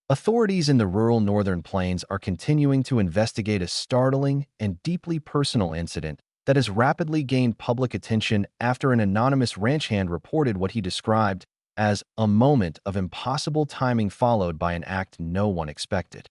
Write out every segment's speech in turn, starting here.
Authorities in the rural northern plains are continuing to investigate a startling and deeply personal incident that has rapidly gained public attention after an anonymous ranch hand reported what he described as a moment of impossible timing followed by an act no one expected.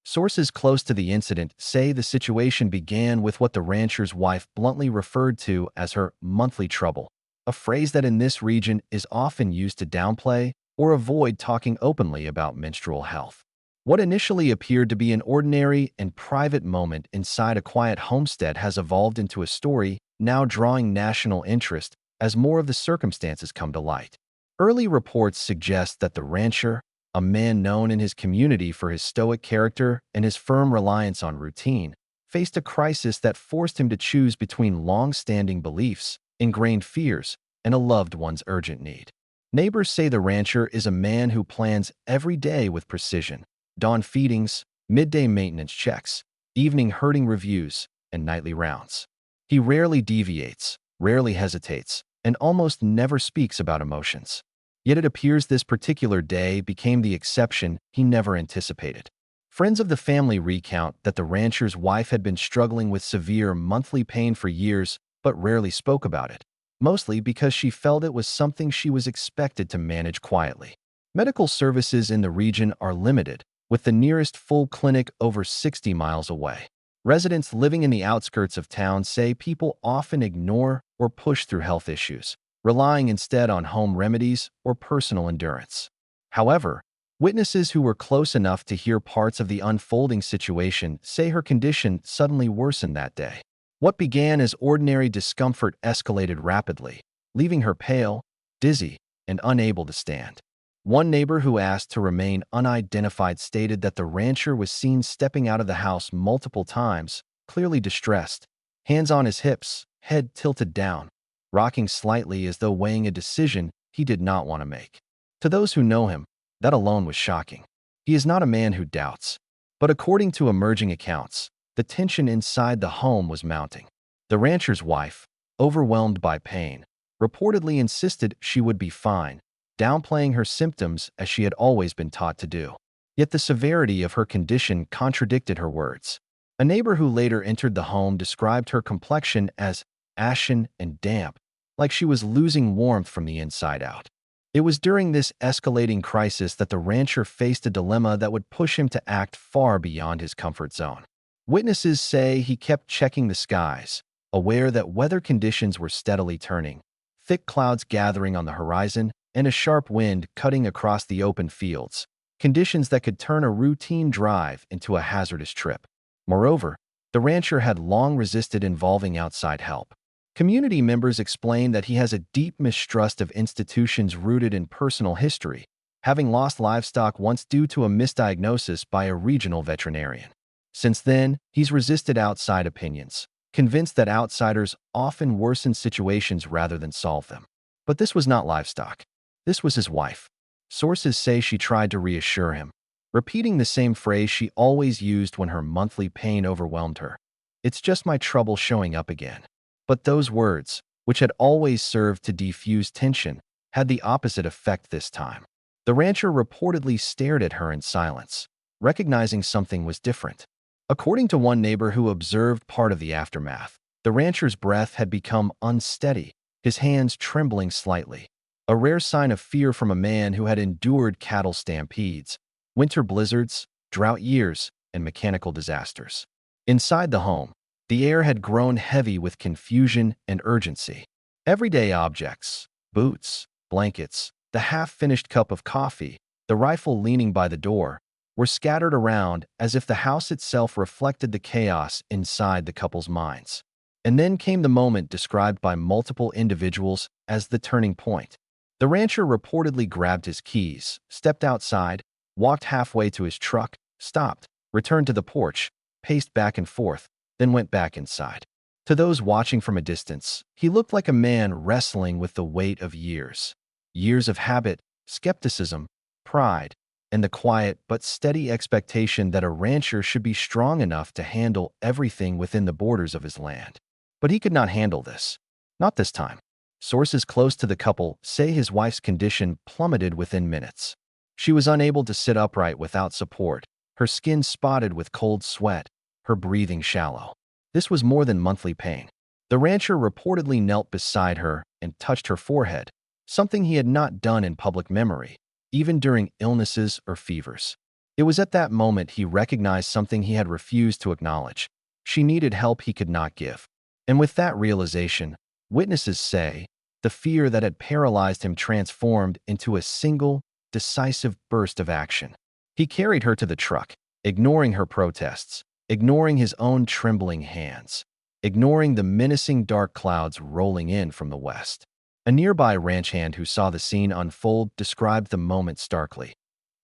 Sources close to the incident say the situation began with what the rancher's wife bluntly referred to as her monthly trouble, a phrase that in this region is often used to downplay or avoid talking openly about menstrual health. What initially appeared to be an ordinary and private moment inside a quiet homestead has evolved into a story now drawing national interest as more of the circumstances come to light. Early reports suggest that the rancher, a man known in his community for his stoic character and his firm reliance on routine, faced a crisis that forced him to choose between long-standing beliefs, ingrained fears, and a loved one's urgent need. Neighbors say the rancher is a man who plans every day with precision: dawn feedings, midday maintenance checks, evening herding reviews, and nightly rounds. He rarely deviates, rarely hesitates, and almost never speaks about emotions. Yet it appears this particular day became the exception he never anticipated. Friends of the family recount that the rancher's wife had been struggling with severe monthly pain for years but rarely spoke about it, mostly because she felt it was something she was expected to manage quietly. Medical services in the region are limited, with the nearest full clinic over 60 miles away. Residents living in the outskirts of town say people often ignore or push through health issues, relying instead on home remedies or personal endurance. However, witnesses who were close enough to hear parts of the unfolding situation say her condition suddenly worsened that day. What began as ordinary discomfort escalated rapidly, leaving her pale, dizzy, and unable to stand. One neighbor who asked to remain unidentified stated that the rancher was seen stepping out of the house multiple times, clearly distressed, hands on his hips, head tilted down, rocking slightly as though weighing a decision he did not want to make. To those who know him, that alone was shocking. He is not a man who doubts. But according to emerging accounts, the tension inside the home was mounting. The rancher's wife, overwhelmed by pain, reportedly insisted she would be fine, downplaying her symptoms as she had always been taught to do. Yet the severity of her condition contradicted her words. A neighbor who later entered the home described her complexion as ashen and damp, like she was losing warmth from the inside out. It was during this escalating crisis that the rancher faced a dilemma that would push him to act far beyond his comfort zone. Witnesses say he kept checking the skies, aware that weather conditions were steadily turning, thick clouds gathering on the horizon, and a sharp wind cutting across the open fields, conditions that could turn a routine drive into a hazardous trip. Moreover, the rancher had long resisted involving outside help. Community members explain that he has a deep mistrust of institutions rooted in personal history, having lost livestock once due to a misdiagnosis by a regional veterinarian. Since then, he's resisted outside opinions, convinced that outsiders often worsen situations rather than solve them. But this was not livestock. This was his wife. Sources say she tried to reassure him, repeating the same phrase she always used when her monthly pain overwhelmed her: "It's just my trouble showing up again." But those words, which had always served to defuse tension, had the opposite effect this time. The rancher reportedly stared at her in silence, recognizing something was different. According to one neighbor who observed part of the aftermath, the rancher's breath had become unsteady, his hands trembling slightly, a rare sign of fear from a man who had endured cattle stampedes, winter blizzards, drought years, and mechanical disasters. Inside the home, the air had grown heavy with confusion and urgency. Everyday objects, boots, blankets, the half-finished cup of coffee, the rifle leaning by the door, were scattered around as if the house itself reflected the chaos inside the couple's minds. And then came the moment described by multiple individuals as the turning point. The rancher reportedly grabbed his keys, stepped outside, walked halfway to his truck, stopped, returned to the porch, paced back and forth, then went back inside. To those watching from a distance, he looked like a man wrestling with the weight of years. Years of habit, skepticism, pride, and the quiet but steady expectation that a rancher should be strong enough to handle everything within the borders of his land. But he could not handle this. Not this time. Sources close to the couple say his wife's condition plummeted within minutes. She was unable to sit upright without support, her skin spotted with cold sweat, her breathing shallow. This was more than monthly pain. The rancher reportedly knelt beside her and touched her forehead, something he had not done in public memory, even during illnesses or fevers. It was at that moment he recognized something he had refused to acknowledge. She needed help he could not give. And with that realization, witnesses say, the fear that had paralyzed him transformed into a single, decisive burst of action. He carried her to the truck, ignoring her protests, ignoring his own trembling hands, ignoring the menacing dark clouds rolling in from the west. A nearby ranch hand who saw the scene unfold described the moment starkly.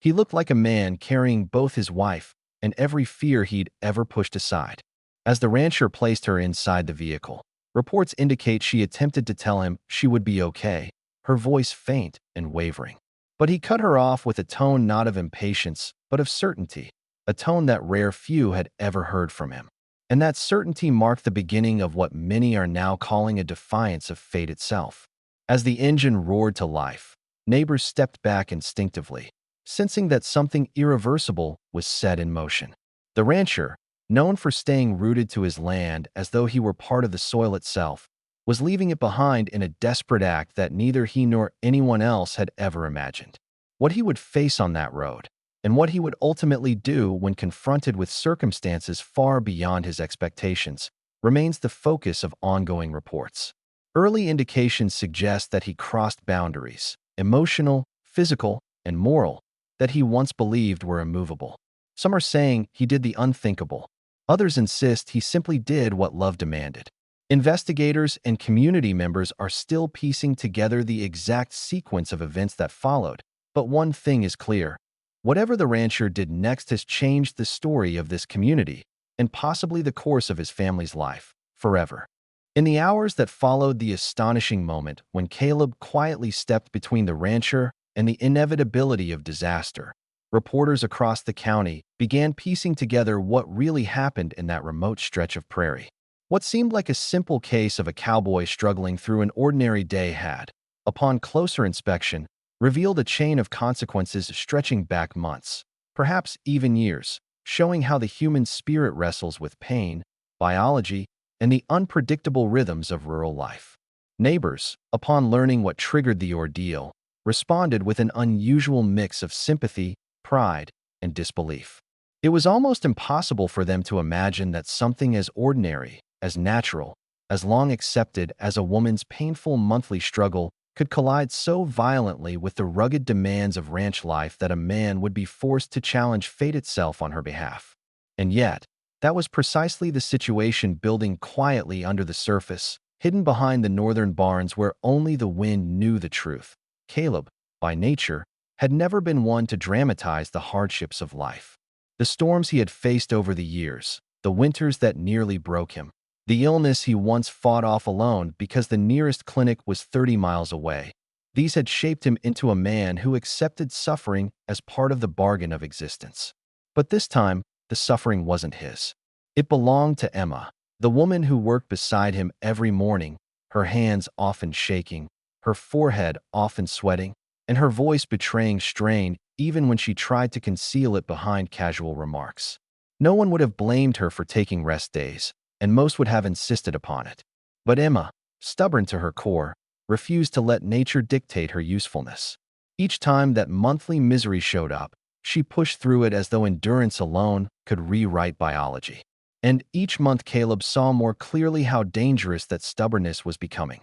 He looked like a man carrying both his wife and every fear he'd ever pushed aside. As the rancher placed her inside the vehicle, reports indicate she attempted to tell him she would be okay, her voice faint and wavering. But he cut her off with a tone not of impatience, but of certainty, a tone that rare few had ever heard from him. And that certainty marked the beginning of what many are now calling a defiance of fate itself. As the engine roared to life, neighbors stepped back instinctively, sensing that something irreversible was set in motion. The rancher, known for staying rooted to his land as though he were part of the soil itself, was leaving it behind in a desperate act that neither he nor anyone else had ever imagined. What he would face on that road, and what he would ultimately do when confronted with circumstances far beyond his expectations, remains the focus of ongoing reports. Early indications suggest that he crossed boundaries, emotional, physical, and moral, that he once believed were immovable. Some are saying he did the unthinkable. Others insist he simply did what love demanded. Investigators and community members are still piecing together the exact sequence of events that followed, but one thing is clear. Whatever the rancher did next has changed the story of this community and possibly the course of his family's life, forever. In the hours that followed the astonishing moment when Caleb quietly stepped between the rancher and the inevitability of disaster, reporters across the county began piecing together what really happened in that remote stretch of prairie. What seemed like a simple case of a cowboy struggling through an ordinary day had, upon closer inspection, revealed a chain of consequences stretching back months, perhaps even years, showing how the human spirit wrestles with pain, biology, and the unpredictable rhythms of rural life. Neighbors, upon learning what triggered the ordeal, responded with an unusual mix of sympathy, pride, and disbelief. It was almost impossible for them to imagine that something as ordinary, as natural, as long accepted as a woman's painful monthly struggle could collide so violently with the rugged demands of ranch life that a man would be forced to challenge fate itself on her behalf. And yet, that was precisely the situation building quietly under the surface, hidden behind the northern barns where only the wind knew the truth. Caleb, by nature, had never been one to dramatize the hardships of life. The storms he had faced over the years, the winters that nearly broke him, the illness he once fought off alone because the nearest clinic was 30 miles away, these had shaped him into a man who accepted suffering as part of the bargain of existence. But this time, the suffering wasn't his. It belonged to Emma, the woman who worked beside him every morning, her hands often shaking, her forehead often sweating, and her voice betraying strain even when she tried to conceal it behind casual remarks. No one would have blamed her for taking rest days, and most would have insisted upon it. But Emma, stubborn to her core, refused to let nature dictate her usefulness. Each time that monthly misery showed up, she pushed through it as though endurance alone could rewrite biology. And each month Caleb saw more clearly how dangerous that stubbornness was becoming.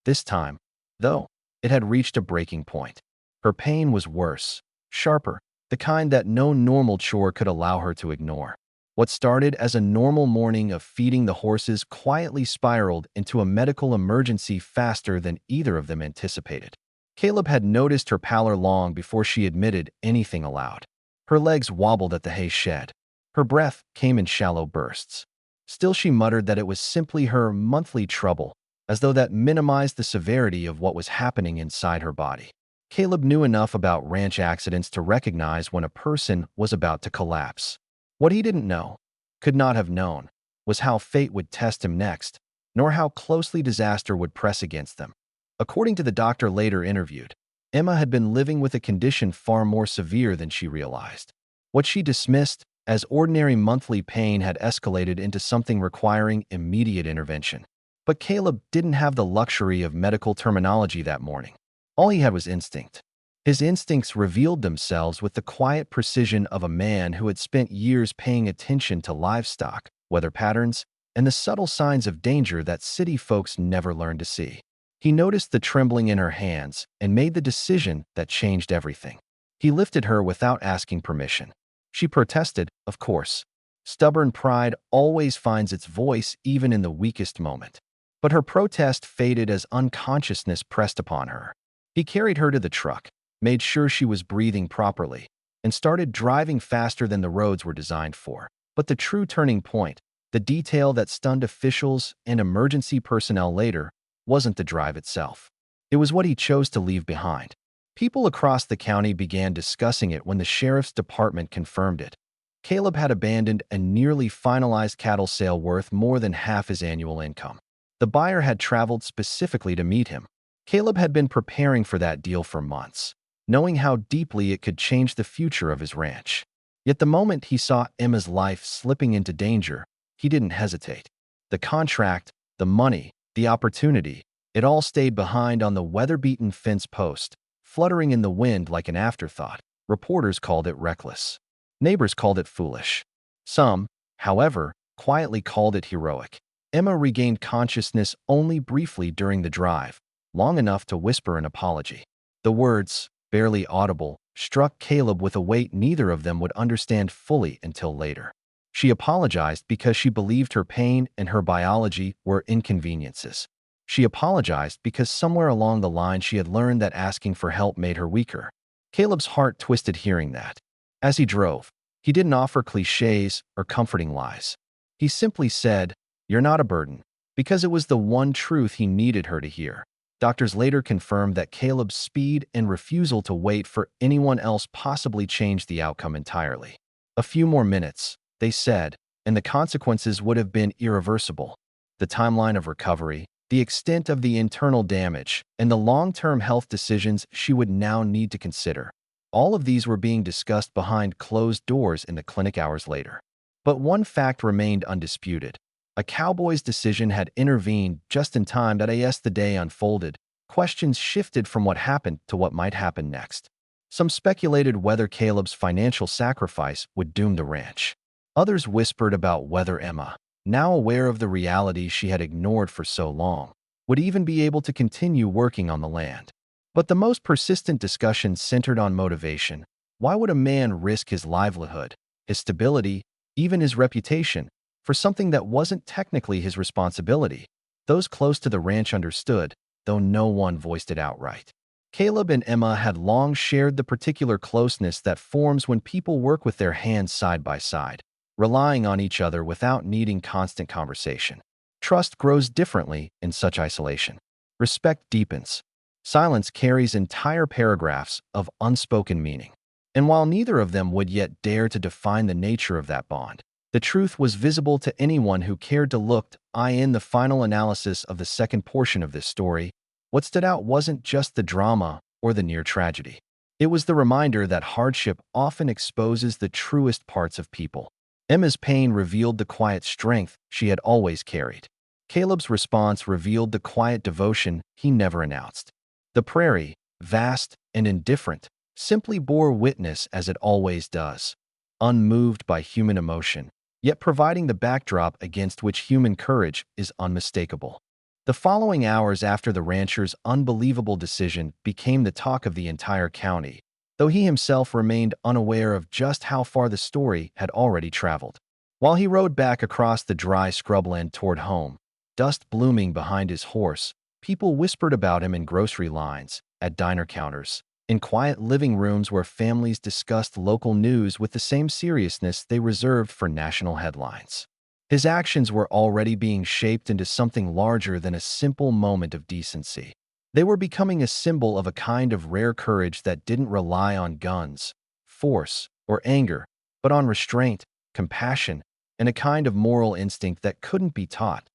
This time, though, it had reached a breaking point. Her pain was worse, sharper, the kind that no normal chore could allow her to ignore. What started as a normal morning of feeding the horses quietly spiraled into a medical emergency faster than either of them anticipated. Caleb had noticed her pallor long before she admitted anything aloud. Her legs wobbled at the hay shed. Her breath came in shallow bursts. Still she muttered that it was simply her monthly trouble, as though that minimized the severity of what was happening inside her body. Caleb knew enough about ranch accidents to recognize when a person was about to collapse. What he didn't know, could not have known, was how fate would test him next, nor how closely disaster would press against them. According to the doctor later interviewed, Emma had been living with a condition far more severe than she realized. What she dismissed as ordinary monthly pain had escalated into something requiring immediate intervention. But Caleb didn't have the luxury of medical terminology that morning. All he had was instinct. His instincts revealed themselves with the quiet precision of a man who had spent years paying attention to livestock, weather patterns, and the subtle signs of danger that city folks never learned to see. He noticed the trembling in her hands and made the decision that changed everything. He lifted her without asking permission. She protested, of course. Stubborn pride always finds its voice even in the weakest moment. But her protest faded as unconsciousness pressed upon her. He carried her to the truck, made sure she was breathing properly, and started driving faster than the roads were designed for. But the true turning point, the detail that stunned officials and emergency personnel later, wasn't the drive itself. It was what he chose to leave behind. People across the county began discussing it when the sheriff's department confirmed it. Caleb had abandoned a nearly finalized cattle sale worth more than half his annual income. The buyer had traveled specifically to meet him. Caleb had been preparing for that deal for months, knowing how deeply it could change the future of his ranch. Yet the moment he saw Emma's life slipping into danger, he didn't hesitate. The contract, the money, the opportunity, it all stayed behind on the weather-beaten fence post, fluttering in the wind like an afterthought. Reporters called it reckless. Neighbors called it foolish. Some, however, quietly called it heroic. Emma regained consciousness only briefly during the drive, long enough to whisper an apology. The words, barely audible, struck Caleb with a weight neither of them would understand fully until later. She apologized because she believed her pain and her biology were inconveniences. She apologized because somewhere along the line she had learned that asking for help made her weaker. Caleb's heart twisted hearing that. As he drove, he didn't offer cliches or comforting lies. He simply said, "You're not a burden," because it was the one truth he needed her to hear. Doctors later confirmed that Caleb's speed and refusal to wait for anyone else possibly changed the outcome entirely. A few more minutes, they said, and the consequences would have been irreversible. The timeline of recovery, the extent of the internal damage, and the long-term health decisions she would now need to consider. All of these were being discussed behind closed doors in the clinic hours later. But one fact remained undisputed. A cowboy's decision had intervened just in time that as the day unfolded, questions shifted from what happened to what might happen next. Some speculated whether Caleb's financial sacrifice would doom the ranch. Others whispered about whether Emma, now aware of the reality she had ignored for so long, would even be able to continue working on the land. But the most persistent discussion centered on motivation. Why would a man risk his livelihood, his stability, even his reputation, for something that wasn't technically his responsibility? Those close to the ranch understood, though no one voiced it outright. Caleb and Emma had long shared the particular closeness that forms when people work with their hands side by side, relying on each other without needing constant conversation. Trust grows differently in such isolation. Respect deepens. Silence carries entire paragraphs of unspoken meaning. And while neither of them would yet dare to define the nature of that bond, the truth was visible to anyone who cared to look. In the final analysis of the second portion of this story, what stood out wasn't just the drama or the near tragedy. It was the reminder that hardship often exposes the truest parts of people. Emma's pain revealed the quiet strength she had always carried. Caleb's response revealed the quiet devotion he never announced. The prairie, vast and indifferent, simply bore witness as it always does, unmoved by human emotion, yet providing the backdrop against which human courage is unmistakable. The following hours after the rancher's unbelievable decision became the talk of the entire county, though he himself remained unaware of just how far the story had already traveled. While he rode back across the dry scrubland toward home, dust blooming behind his horse, people whispered about him in grocery lines, at diner counters, in quiet living rooms where families discussed local news with the same seriousness they reserved for national headlines. His actions were already being shaped into something larger than a simple moment of decency. They were becoming a symbol of a kind of rare courage that didn't rely on guns, force, or anger, but on restraint, compassion, and a kind of moral instinct that couldn't be taught.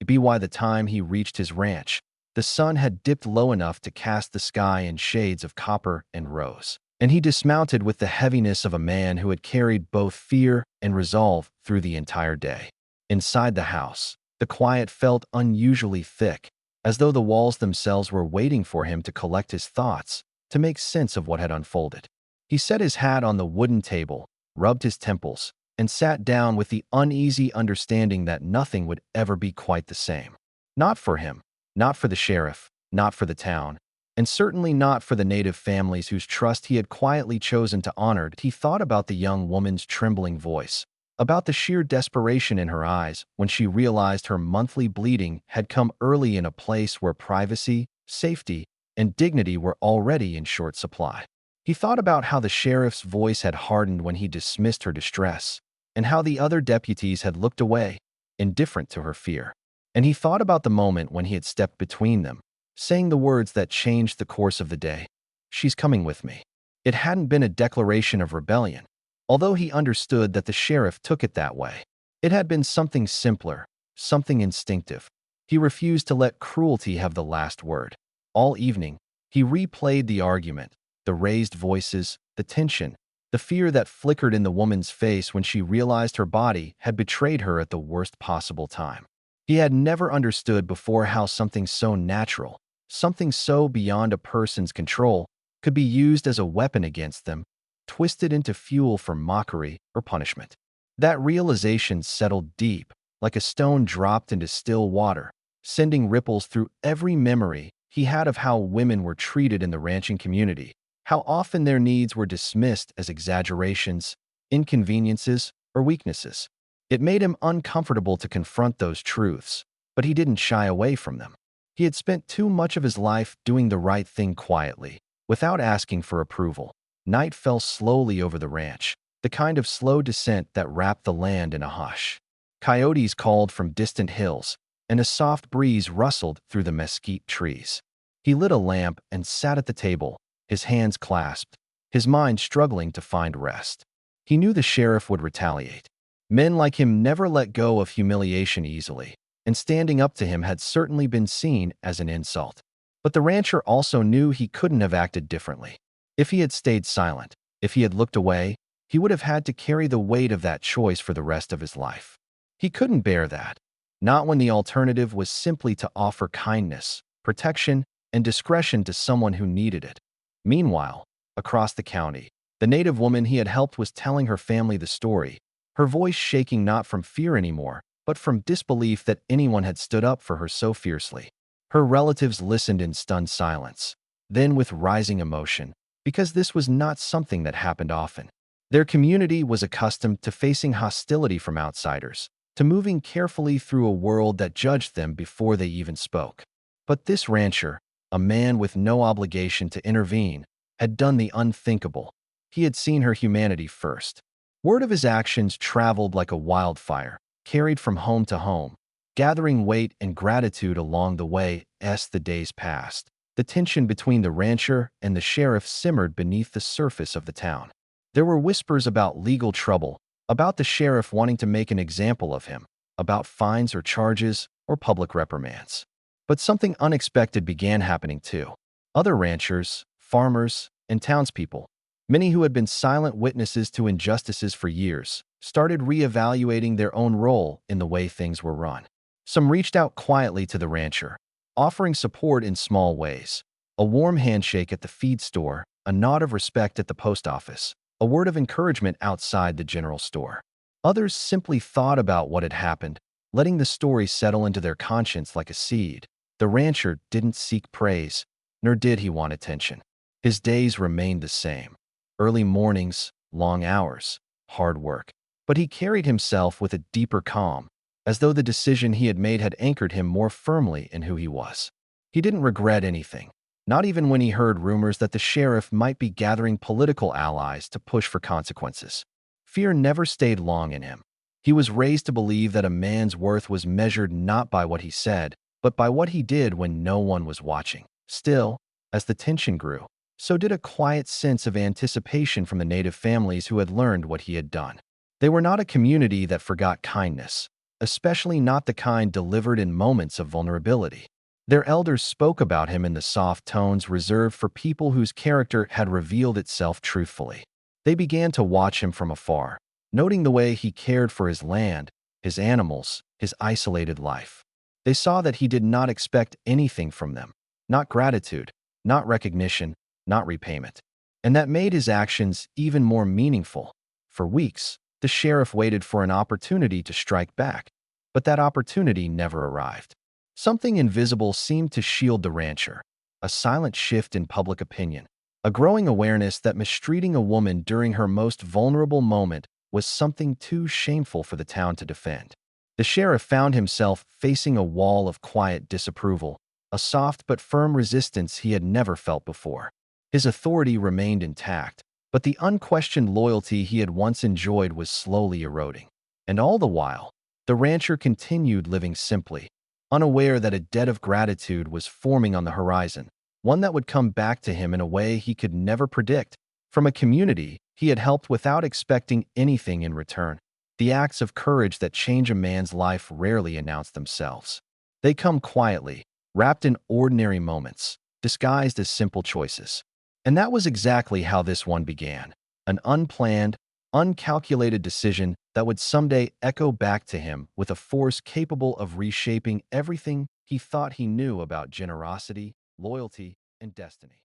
By the time he reached his ranch, The sun had dipped low enough to cast the sky in shades of copper and rose, and he dismounted with the heaviness of a man who had carried both fear and resolve through the entire day. Inside the house, the quiet felt unusually thick, as though the walls themselves were waiting for him to collect his thoughts, to make sense of what had unfolded. He set his hat on the wooden table, rubbed his temples, and sat down with the uneasy understanding that nothing would ever be quite the same. Not for him, not for the sheriff, not for the town, and certainly not for the native families whose trust he had quietly chosen to honor. He thought about the young woman's trembling voice, about the sheer desperation in her eyes when she realized her monthly bleeding had come early in a place where privacy, safety, and dignity were already in short supply. He thought about how the sheriff's voice had hardened when he dismissed her distress, and how the other deputies had looked away, indifferent to her fear. And he thought about the moment when he had stepped between them, saying the words that changed the course of the day. "She's coming with me." It hadn't been a declaration of rebellion, although he understood that the sheriff took it that way. It had been something simpler, something instinctive. He refused to let cruelty have the last word. All evening, he replayed the argument, the raised voices, the tension, the fear that flickered in the woman's face when she realized her body had betrayed her at the worst possible time. He had never understood before how something so natural, something so beyond a person's control, could be used as a weapon against them, twisted into fuel for mockery or punishment. That realization settled deep, like a stone dropped into still water, sending ripples through every memory he had of how women were treated in the ranching community, how often their needs were dismissed as exaggerations, inconveniences, or weaknesses. It made him uncomfortable to confront those truths, but he didn't shy away from them. He had spent too much of his life doing the right thing quietly, without asking for approval. Night fell slowly over the ranch, the kind of slow descent that wrapped the land in a hush. Coyotes called from distant hills, and a soft breeze rustled through the mesquite trees. He lit a lamp and sat at the table, his hands clasped, his mind struggling to find rest. He knew the sheriff would retaliate. Men like him never let go of humiliation easily, and standing up to him had certainly been seen as an insult. But the rancher also knew he couldn't have acted differently. If he had stayed silent, if he had looked away, he would have had to carry the weight of that choice for the rest of his life. He couldn't bear that, not when the alternative was simply to offer kindness, protection, and discretion to someone who needed it. Meanwhile, across the county, the native woman he had helped was telling her family the story, her voice shaking not from fear anymore, but from disbelief that anyone had stood up for her so fiercely. Her relatives listened in stunned silence, then with rising emotion, because this was not something that happened often. Their community was accustomed to facing hostility from outsiders, to moving carefully through a world that judged them before they even spoke. But this rancher, a man with no obligation to intervene, had done the unthinkable. He had seen her humanity first. Word of his actions traveled like a wildfire, carried from home to home, gathering weight and gratitude along the way as the days passed. The tension between the rancher and the sheriff simmered beneath the surface of the town. There were whispers about legal trouble, about the sheriff wanting to make an example of him, about fines or charges or public reprimands. But something unexpected began happening too. Other ranchers, farmers, and townspeople, many who had been silent witnesses to injustices for years, started reevaluating their own role in the way things were run. Some reached out quietly to the rancher, offering support in small ways. A warm handshake at the feed store, a nod of respect at the post office, a word of encouragement outside the general store. Others simply thought about what had happened, letting the story settle into their conscience like a seed. The rancher didn't seek praise, nor did he want attention. His days remained the same. Early mornings, long hours, hard work. But he carried himself with a deeper calm, as though the decision he had made had anchored him more firmly in who he was. He didn't regret anything, not even when he heard rumors that the sheriff might be gathering political allies to push for consequences. Fear never stayed long in him. He was raised to believe that a man's worth was measured not by what he said, but by what he did when no one was watching. Still, as the tension grew, so did a quiet sense of anticipation from the native families who had learned what he had done. They were not a community that forgot kindness, especially not the kind delivered in moments of vulnerability. Their elders spoke about him in the soft tones reserved for people whose character had revealed itself truthfully. They began to watch him from afar, noting the way he cared for his land, his animals, his isolated life. They saw that he did not expect anything from them, not gratitude, not recognition, not repayment. And that made his actions even more meaningful. For weeks, the sheriff waited for an opportunity to strike back, but that opportunity never arrived. Something invisible seemed to shield the rancher, a silent shift in public opinion, a growing awareness that mistreating a woman during her most vulnerable moment was something too shameful for the town to defend. The sheriff found himself facing a wall of quiet disapproval, a soft but firm resistance he had never felt before. His authority remained intact, but the unquestioned loyalty he had once enjoyed was slowly eroding. And all the while, the rancher continued living simply, unaware that a debt of gratitude was forming on the horizon, one that would come back to him in a way he could never predict, from a community he had helped without expecting anything in return. The acts of courage that change a man's life rarely announce themselves. They come quietly, wrapped in ordinary moments, disguised as simple choices. And that was exactly how this one began. An unplanned, uncalculated decision that would someday echo back to him with a force capable of reshaping everything he thought he knew about generosity, loyalty, and destiny.